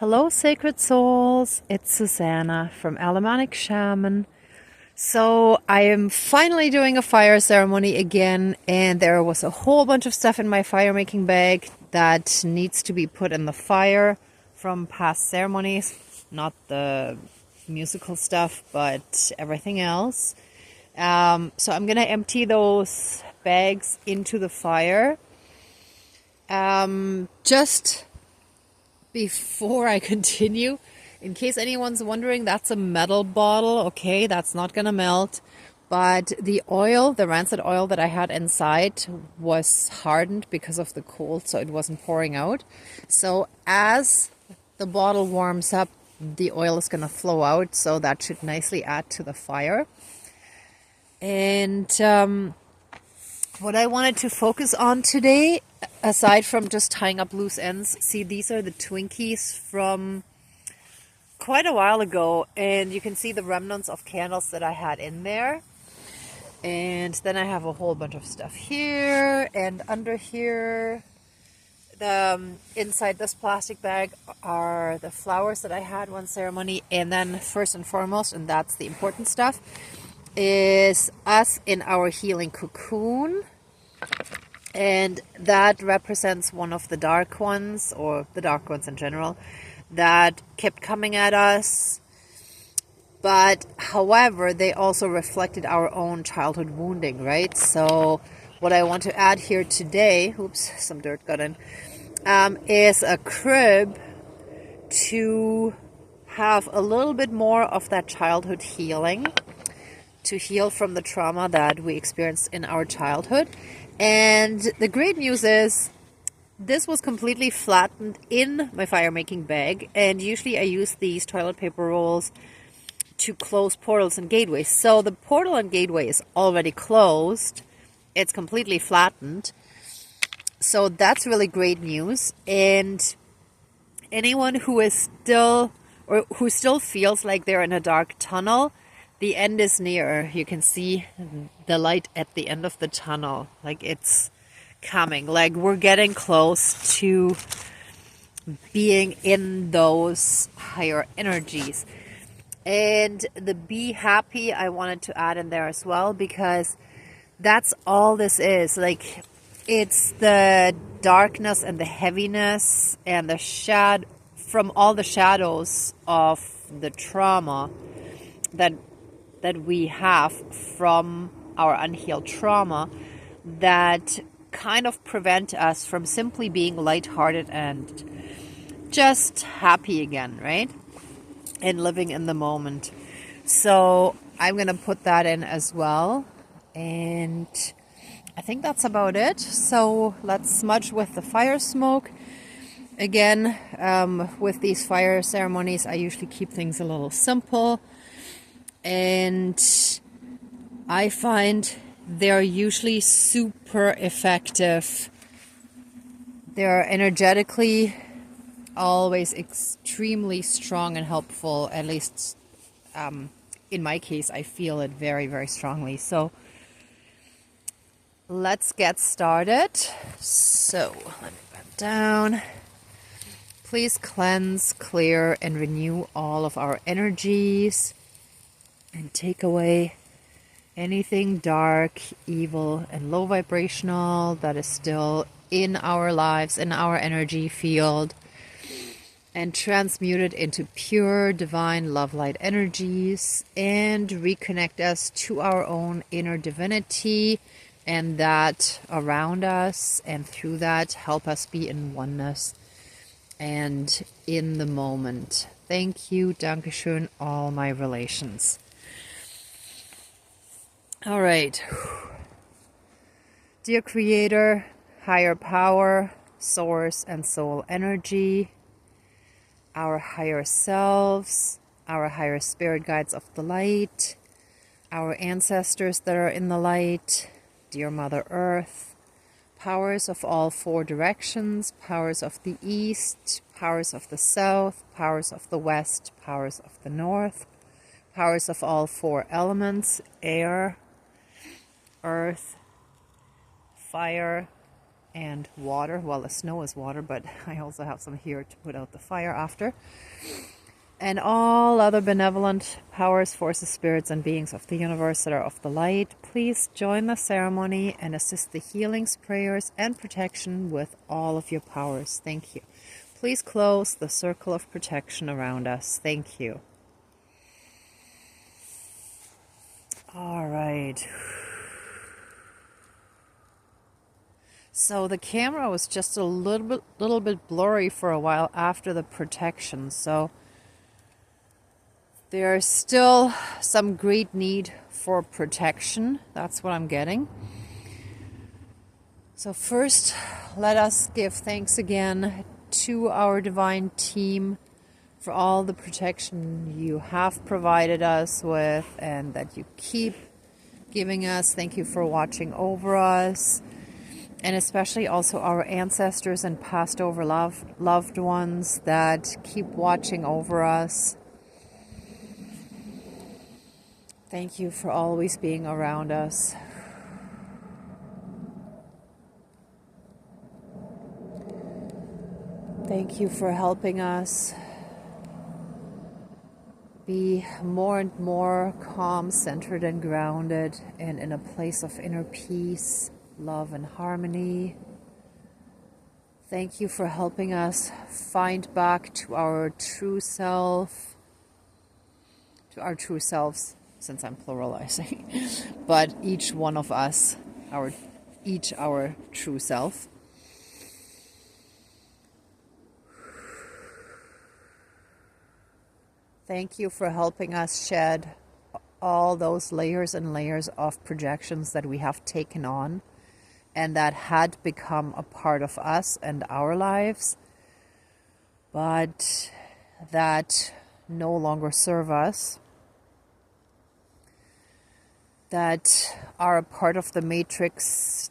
Hello, sacred souls. It's Susanna from Alamanic Shaman. So I am finally doing a fire ceremony again, and there was a whole bunch of stuff in my fire making bag that needs to be put in the fire from past ceremonies. Not the musical stuff, but everything else. So I'm gonna empty those bags into the fire. Just before I continue, in case anyone's wondering, that's a metal bottle. Okay, that's not gonna melt. But the oil, the rancid oil that I had inside was hardened because of the cold, so it wasn't pouring out. So as the bottle warms up, the oil is gonna flow out, so that should nicely add to the fire. And what I wanted to focus on today, aside from just tying up loose ends, see, these are the Twinkies from quite a while ago, and you can see the remnants of candles that I had in there. And then I have a whole bunch of stuff here and under here. Inside this plastic bag are the flowers that I had one ceremony, and then first and foremost, and that's the important stuff, is us in our healing cocoon. And that represents one of the dark ones, or the dark ones in general, that kept coming at us. But however, they also reflected our own childhood wounding, right? So what I want to add here today, oops, some dirt got in, is a crib to have a little bit more of that childhood healing, to heal from the trauma that we experienced in our childhood. And the great news is this was completely flattened in my fire making bag, and usually I use these toilet paper rolls to close portals and gateways. So the portal and gateway is already closed. It's completely flattened. So that's really great news. And anyone who is still, or who still feels like they're in a dark tunnel, the end is near. You can see the light at the end of the tunnel. Like, it's coming. Like, we're getting close to being in those higher energies. And the be happy I wanted to add in there as well, because that's all this is. Like, it's the darkness and the heaviness and the from all the shadows of the trauma that we have from our unhealed trauma that kind of prevent us from simply being lighthearted and just happy again, right? And living in the moment. So I'm going to put that in as well. And I think that's about it. So let's smudge with the fire smoke. Again, with these fire ceremonies, I usually keep things a little simple. And I find they're usually super effective. They're energetically always extremely strong and helpful. At least in my case, I feel it very, very strongly. So let's get started. So let me bend down. Please cleanse, clear, and renew all of our energies and take away anything dark, evil, and low vibrational that is still in our lives, in our energy field, and transmute it into pure divine love light energies, and reconnect us to our own inner divinity and that around us, and through that help us be in oneness and in the moment. Thank you, Dankeschön, all my relations. All right. Dear Creator, higher power, source, and soul energy, our higher selves, our higher spirit guides of the light, our ancestors that are in the light, dear Mother Earth, powers of all four directions, powers of the east, powers of the south, powers of the west, powers of the north, powers of all four elements, air, earth, fire, and water. Well, the snow is water, but I also have some here to put out the fire after. And all other benevolent powers, forces, spirits, and beings of the universe that are of the light, please join the ceremony and assist the healings, prayers, and protection with all of your powers. Thank you. Please close the circle of protection around us. Thank you. All right. So the camera was just a little bit blurry for a while after the protection. So there's still some great need for protection. That's what I'm getting. So first, let us give thanks again to our divine team for all the protection you have provided us with and that you keep giving us. Thank you for watching over us. And especially also our ancestors and passed over loved ones that keep watching over us. Thank you for always being around us. Thank you for helping us be more and more calm, centered, and grounded, and in a place of inner peace, love, and harmony. Thank you for helping us find back to our true self, to our true selves, since I'm pluralizing, but each one of us, our true self. Thank you for helping us shed all those layers and layers of projections that we have taken on and that had become a part of us and our lives, but that no longer serve us, that are a part of the matrix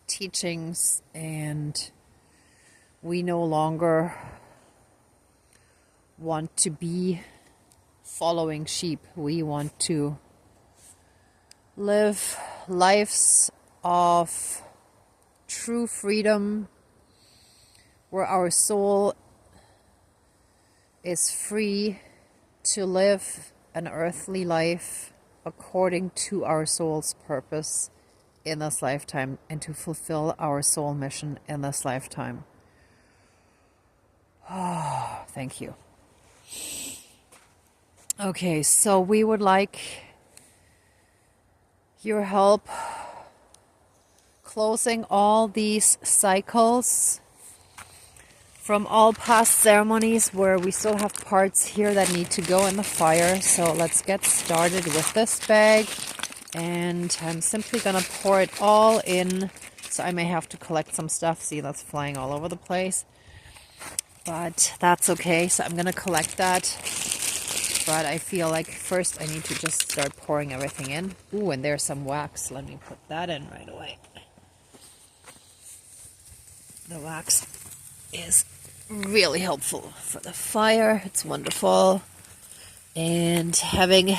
teachings, and we no longer want to be following sheep. We want to live lives of true freedom, where our soul is free to live an earthly life according to our soul's purpose in this lifetime and to fulfill our soul mission in this lifetime. Oh, thank you. Okay, so we would like your help closing all these cycles from all past ceremonies where we still have parts here that need to go in the fire. So let's get started with this bag, and I'm simply gonna pour it all in. So I may have to collect some stuff. See, that's flying all over the place, but that's okay. So I'm gonna collect that, but I feel like first I need to just start pouring everything in. Ooh, and there's some wax. Let me put that in right away. The wax is really helpful for the fire. It's wonderful. And having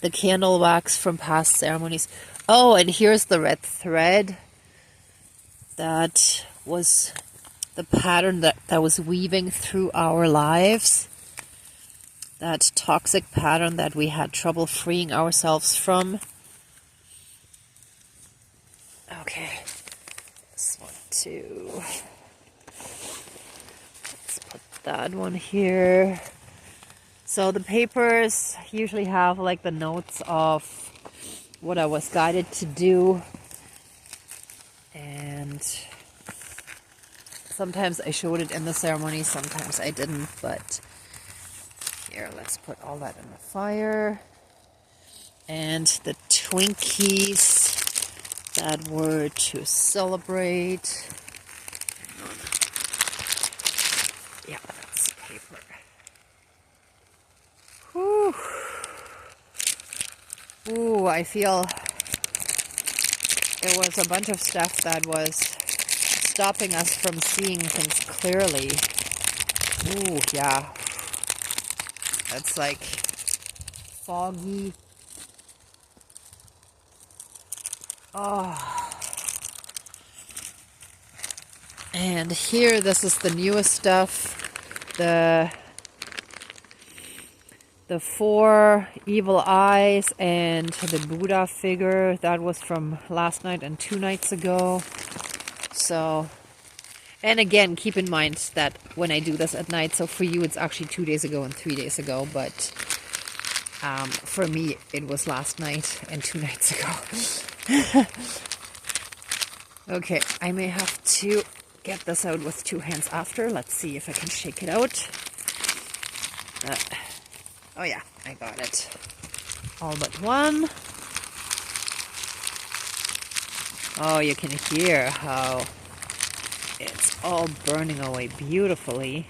the candle wax from past ceremonies. Oh, and here's the red thread. That was the pattern that was weaving through our lives. That toxic pattern that we had trouble freeing ourselves from. Okay. This one too. Let's put that one here. So the papers usually have like the notes of what I was guided to do, and sometimes I showed it in the ceremony, sometimes I didn't, but here, let's put all that in the fire. And the Twinkies that were to celebrate. Yeah, that's paper. Whew. Ooh, I feel there was a bunch of stuff that was stopping us from seeing things clearly. Ooh, yeah. That's like foggy. Oh. And here, this is the newest stuff. The 4 evil eyes and the Buddha figure. That was from last night and 2 nights ago. So, and again, keep in mind that when I do this at night, so for you it's actually 2 days ago and 3 days ago, but for me it was last night and 2 nights ago. Okay, I may have to get this out with 2 hands after. Let's see if I can shake it out. Oh yeah, I got it. All but one. Oh, you can hear how it's all burning away beautifully.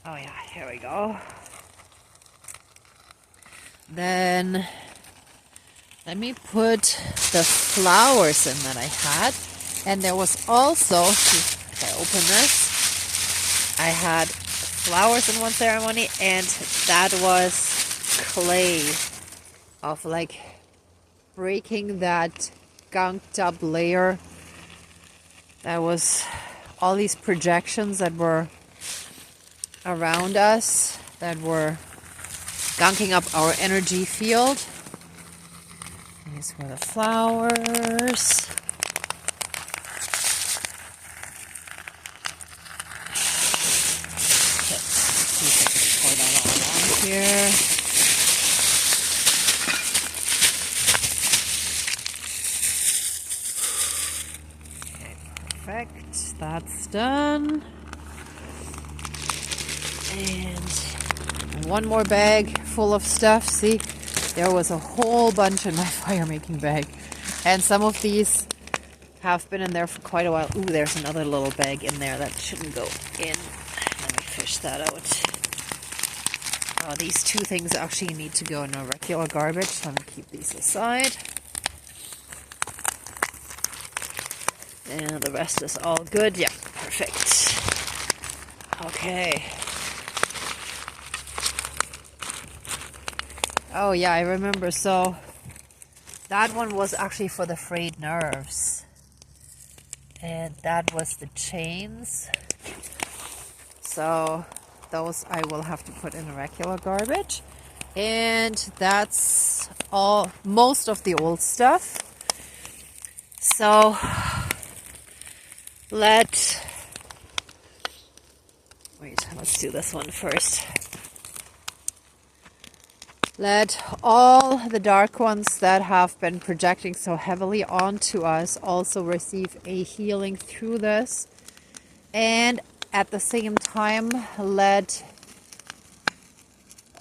Oh yeah, here we go. Then let me put the flowers in that I had. And there was also, if I open this, I had flowers in one ceremony, and that was clay of like breaking that gunked up layer. That was all these projections that were around us that were gunking up our energy field. These were the flowers. Here. Okay, perfect. That's done. And one more bag full of stuff. See, there was a whole bunch in my fire making bag. And some of these have been in there for quite a while. Ooh, there's another little bag in there that shouldn't go in. Let me fish that out. These 2 things actually need to go in a regular garbage, so I'm going to keep these aside. And the rest is all good. Yeah, perfect. Okay. Oh yeah, I remember. So that one was actually for the frayed nerves. And that was the chains. So those I will have to put in a regular garbage. And that's all, most of the old stuff. So let's do this one first. Let all the dark ones that have been projecting so heavily onto us also receive a healing through this. And at the same time, let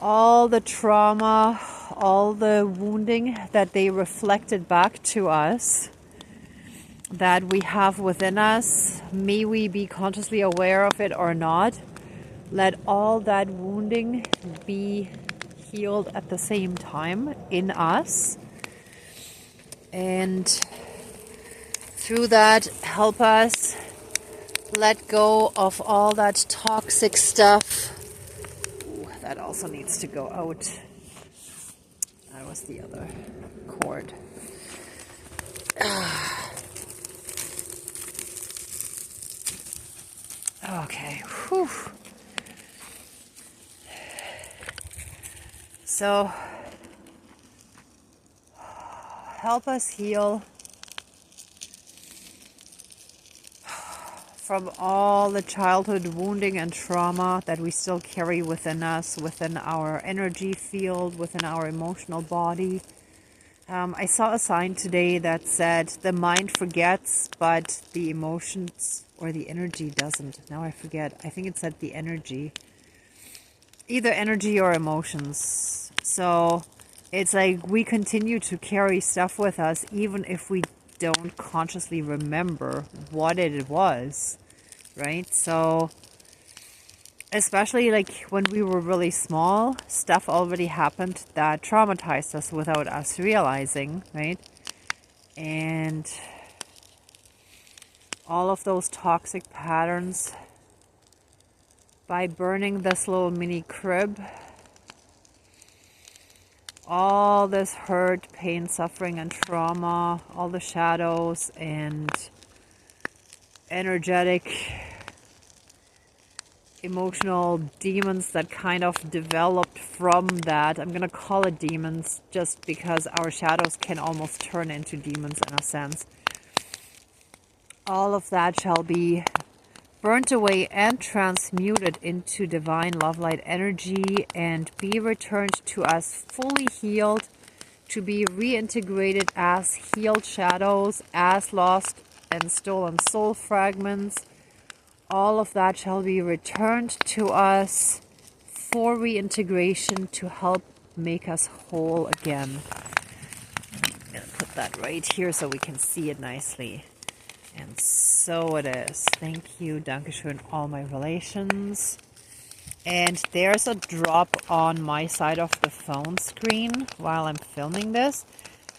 all the trauma, all the wounding that they reflected back to us, that we have within us, may we be consciously aware of it or not, let all that wounding be healed at the same time in us. And through that, help us let go of all that toxic stuff. Ooh, that also needs to go out. That was the other cord. Okay. Whew. So, help us heal from all the childhood wounding and trauma that we still carry within us, within our energy field, within our emotional body. I saw a sign today that said the mind forgets, but the emotions or the energy doesn't. Now I forget. I think it said the energy. Either energy or emotions. So it's like we continue to carry stuff with us even if we don't consciously remember what it was, right? So especially like when we were really small, stuff already happened that traumatized us without us realizing, right? And all of those toxic patterns, by burning this little mini crib, all this hurt, pain, suffering, and trauma, all the shadows, and energetic, emotional demons that kind of developed from that. I'm gonna call it demons just because our shadows can almost turn into demons in a sense. All of that shall be burnt away and transmuted into divine love light energy and be returned to us fully healed, to be reintegrated as healed shadows, as lost and stolen soul fragments. All of that shall be returned to us for reintegration to help make us whole again. I'm going to put that right here so we can see it nicely. And so it is. Thank you, Dankeschön, all my relations. And there's a drop on my side of the phone screen while I'm filming this.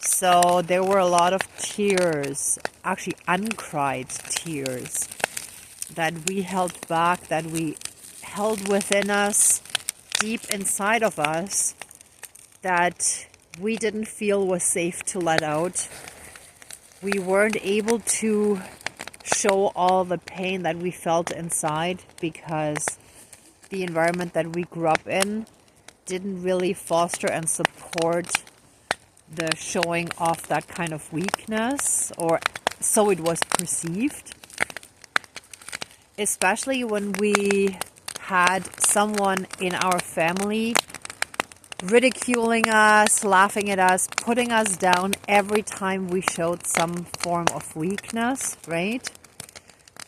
So there were a lot of tears, actually uncried tears, that we held back, that we held within us, deep inside of us, that we didn't feel was safe to let out. We weren't able to show all the pain that we felt inside because the environment that we grew up in didn't really foster and support the showing off that kind of weakness, or so it was perceived. Especially when we had someone in our family ridiculing us, laughing at us, putting us down every time we showed some form of weakness, right?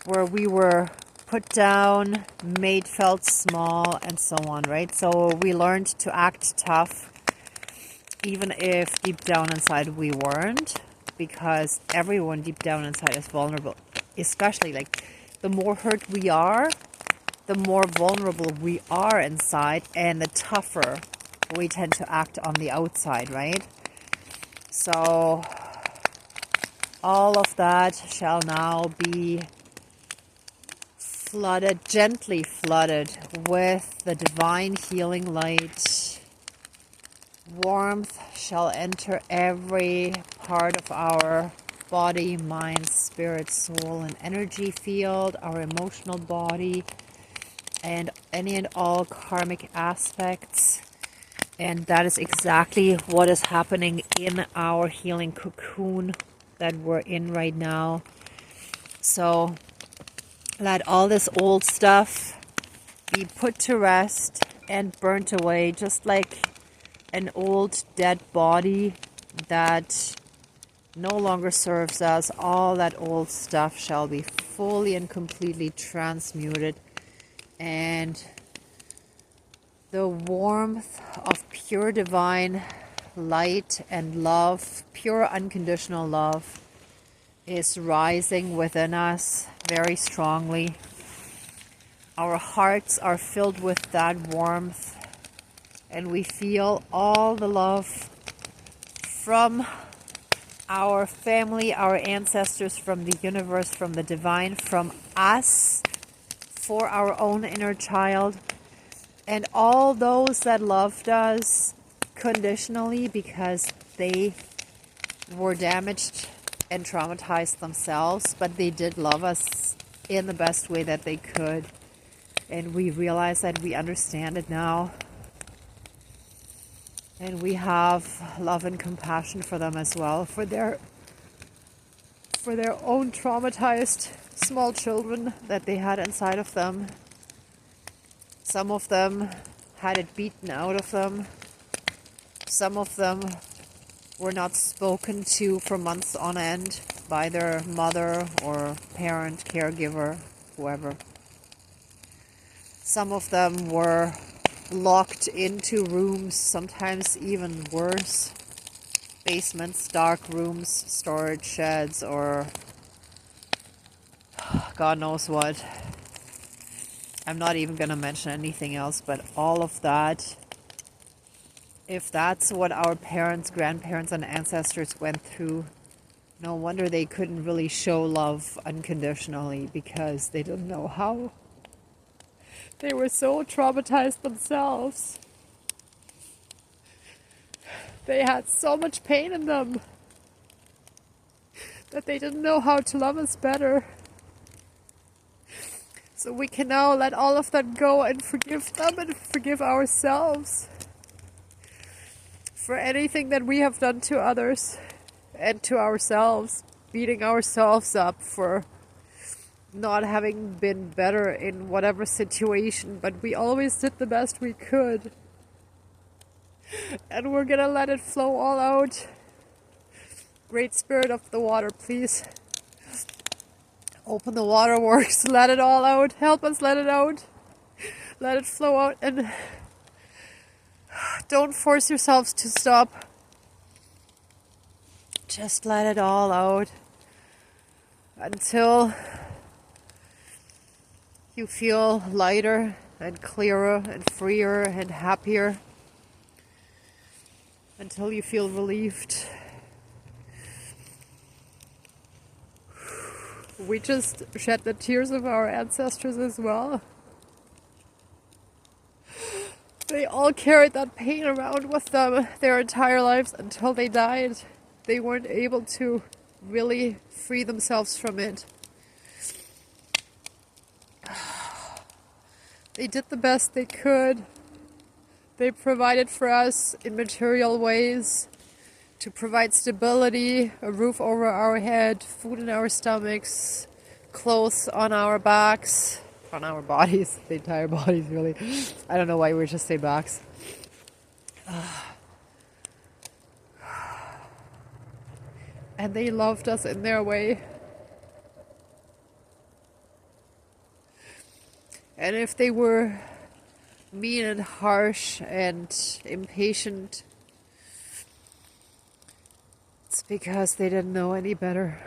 Where we were put down, made felt small, and so on, right? So we learned to act tough, even if deep down inside we weren't, because everyone deep down inside is vulnerable. Especially, like, the more hurt we are, the more vulnerable we are inside, and the tougher we tend to act on the outside, right? So all of that shall now be flooded, gently flooded with the divine healing light. Warmth shall enter every part of our body, mind, spirit, soul, and energy field, our emotional body, and any and all karmic aspects. And that is exactly what is happening in our healing cocoon that we're in right now. So let all this old stuff be put to rest and burnt away, just like an old dead body that no longer serves us. All that old stuff shall be fully and completely transmuted, and the warmth of pure divine light and love, pure unconditional love, is rising within us very strongly. Our hearts are filled with that warmth, and we feel all the love from our family, our ancestors, from the universe, from the divine, from us, for our own inner child, and all those that loved us conditionally because they were damaged and traumatized themselves, but they did love us in the best way that they could. And we realize that we understand it now. And we have love and compassion for them as well, for their own traumatized small children that they had inside of them. Some of them had it beaten out of them. Some of them were not spoken to for months on end by their mother or parent, caregiver, whoever. Some of them were locked into rooms, sometimes even worse, basements, dark rooms, storage sheds, or God knows what. I'm not even going to mention anything else, but all of that, if that's what our parents, grandparents, and ancestors went through, no wonder they couldn't really show love unconditionally, because they didn't know how. They were so traumatized themselves. They had so much pain in them that they didn't know how to love us better. So we can now let all of that go and forgive them and forgive ourselves for anything that we have done to others and to ourselves, beating ourselves up for not having been better in whatever situation, but we always did the best we could. And we're gonna let it flow all out. Great Spirit of the water, please open the waterworks, let it all out, help us let it out, let it flow out, and don't force yourselves to stop. Just let it all out until you feel lighter and clearer and freer and happier, until you feel relieved. We just shed the tears of our ancestors as well. They all carried that pain around with them their entire lives until they died. They weren't able to really free themselves from it. They did the best they could. They provided for us in material ways to provide stability, a roof over our head, food in our stomachs, clothes on our backs, on our bodies, the entire bodies really. I don't know why we just say backs. And they loved us in their way. And if they were mean and harsh and impatient, it's because they didn't know any better.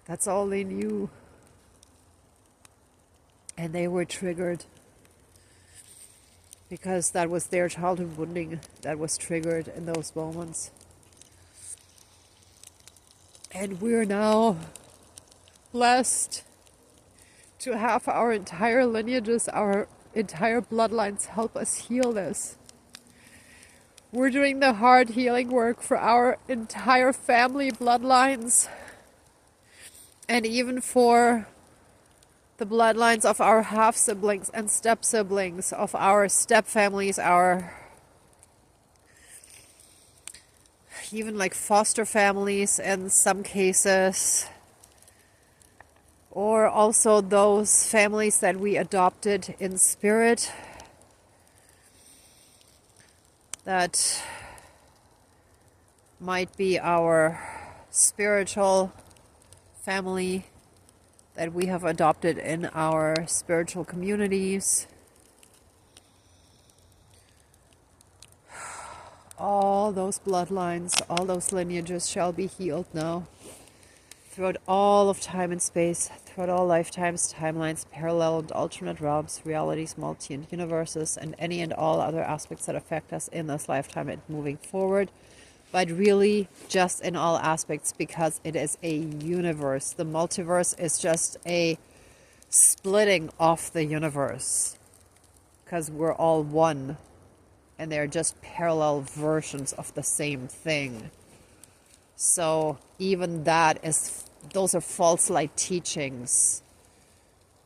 That's all they knew. And they were triggered because that was their childhood wounding that was triggered in those moments. And we're now blessed to have our entire lineages, our entire bloodlines help us heal this. We're doing the hard healing work for our entire family bloodlines, and even for the bloodlines of our half-siblings and step-siblings, of our step-families, our even like foster families in some cases, or also those families that we adopted in spirit that might be our spiritual family that we have adopted in our spiritual communities. All those bloodlines, all those lineages shall be healed now. Throughout all of time and space, throughout all lifetimes, timelines, parallel and alternate realms, realities, multi and universes, and any and all other aspects that affect us in this lifetime and moving forward. But really just in all aspects, because it is a universe. The multiverse is just a splitting off the universe, because we're all one, and they're just parallel versions of the same thing. So even that is, those are false light teachings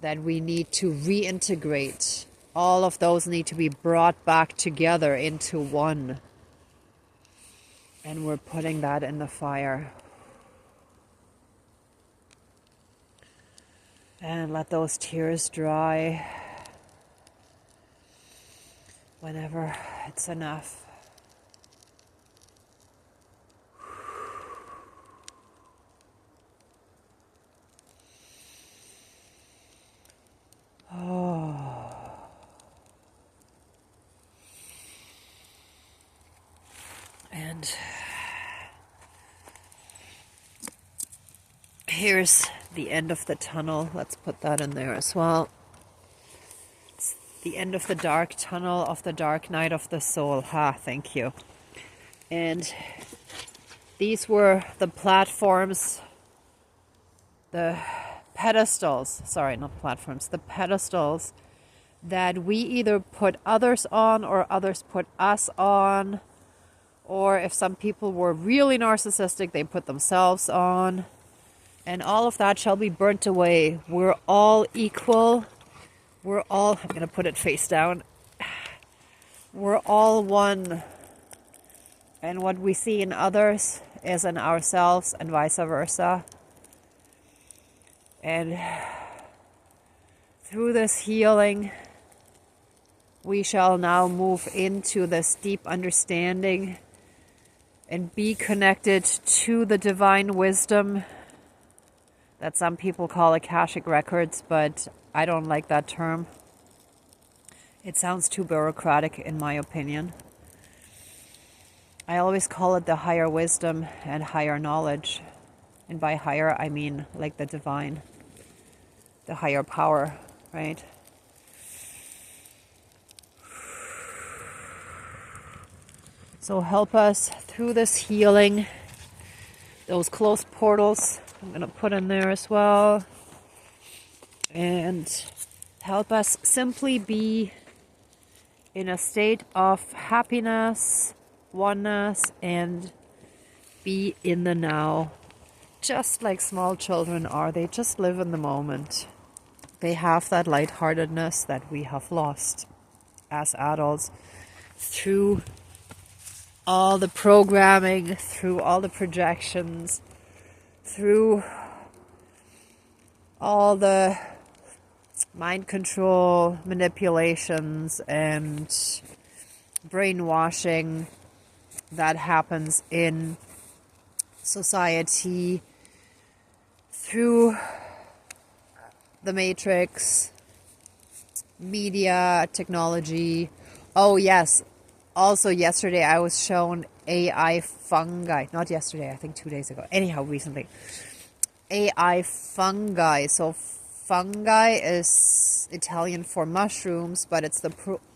that we need to reintegrate. All of those need to be brought back together into one. And we're putting that in the fire. And let those tears dry whenever it's enough. Oh. And here's the end of the tunnel. Let's put that in there as well. It's the end of the dark tunnel of the dark night of the soul. Thank you. And these were the platforms, the pedestals, sorry, not platforms, the pedestals that we either put others on or others put us on. Or if some people were really narcissistic, they put themselves on. and all of that shall be burnt away. We're all equal. We're all, I'm going to put it face down. We're all one. And what we see in others is in ourselves and vice versa. And through this healing, we shall now move into this deep understanding and be connected to the divine wisdom that some people call Akashic Records, but I don't like that term. It sounds too bureaucratic in my opinion. I always call it the higher wisdom and higher knowledge. And by higher, I mean like the divine, the higher power, right? So help us through this healing. Those closed portals, I'm going to put in there as well. And help us simply be in a state of happiness, oneness, and be in the now. Just like small children are. They just live in the moment. They have that lightheartedness that we have lost as adults through all the programming, through all the projections, through all the mind control, manipulations, and brainwashing that happens in society through the matrix, media, technology. Oh yes, also yesterday I was shown AI fungi. Not yesterday, I think 2 days ago. Anyhow, recently. AI fungi. So fungi is Italian for mushrooms, but it's the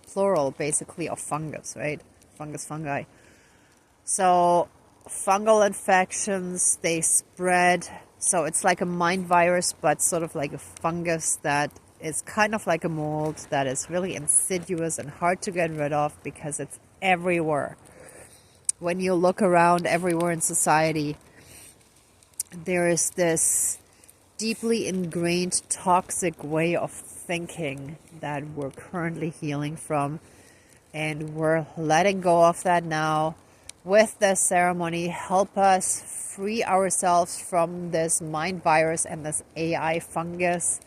plural basically of fungus, right? Fungus, fungi. So fungal infections, they spread. So it's like a mind virus, but sort of like a fungus that is kind of like a mold that is really insidious and hard to get rid of because it's everywhere. When you look around everywhere in society, there is this deeply ingrained toxic way of thinking that we're currently healing from, and we're letting go of that now with this ceremony. Help us free ourselves from this mind virus and this AI fungus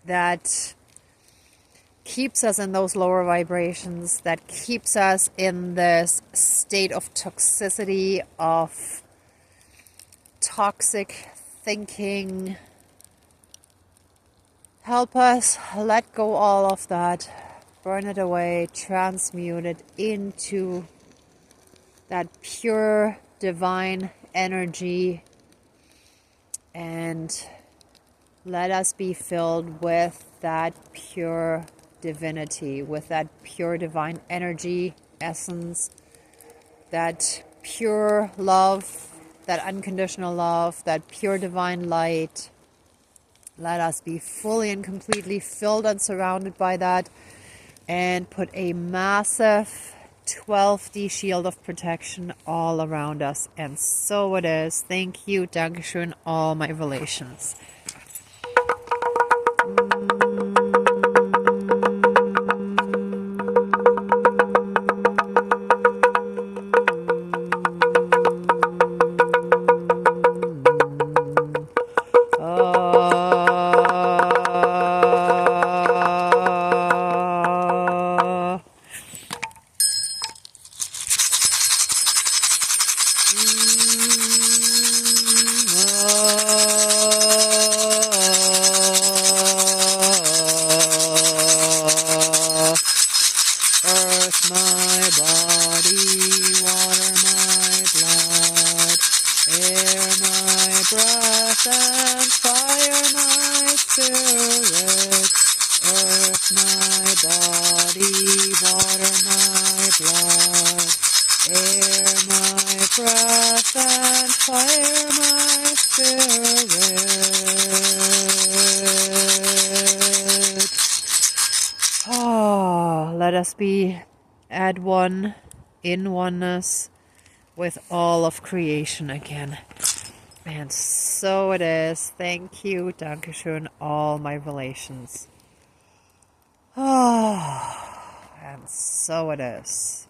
that keeps us in those lower vibrations, that keeps us in this state of toxicity, of toxic thinking. Help us let go all of that, burn it away, transmute it into that pure divine energy, and let us be filled with that pure divinity, with that pure divine energy, essence, that pure love, that unconditional love, that pure divine light. Let us be fully and completely filled and surrounded by that, and put a massive 12D shield of protection all around us. And so it is. Thank you, Dankeschön, all my relations. Let us be at one, in oneness with all of creation again. And so it is. Thank you. Dankeschön, all my relations. Oh, and so it is.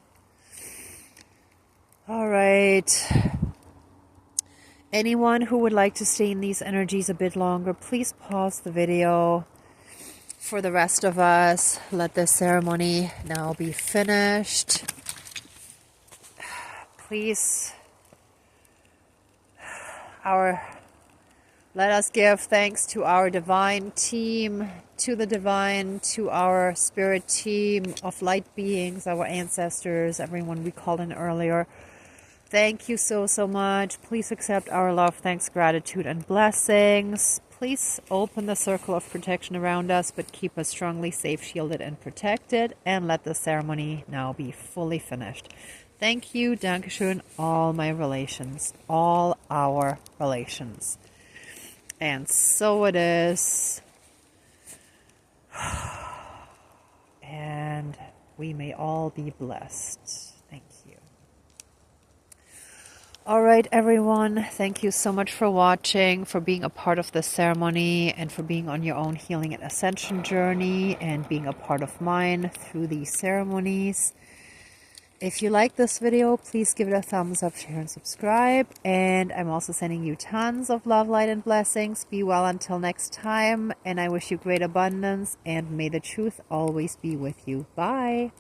All right. Anyone who would like to stay in these energies a bit longer, please pause the video. For the rest of us, let this ceremony now be finished. Please, let us give thanks to our divine team, to the divine, to our spirit team of light beings, our ancestors, everyone we called in earlier. Thank you so, so much. Please accept our love, thanks, gratitude, and blessings. Please open the circle of protection around us, but keep us strongly safe, shielded, and protected. And let the ceremony now be fully finished. Thank you, Dankeschön, all my relations, all our relations. And so it is. And we may all be blessed. Thank you. All right, everyone. Thank you so much for watching, for being a part of this ceremony, and for being on your own healing and ascension journey, and being a part of mine through these ceremonies. If you like this video, please give it a thumbs up, share, and subscribe. And I'm also sending you tons of love, light, and blessings. Be well until next time. And I wish you great abundance. And may the truth always be with you. Bye.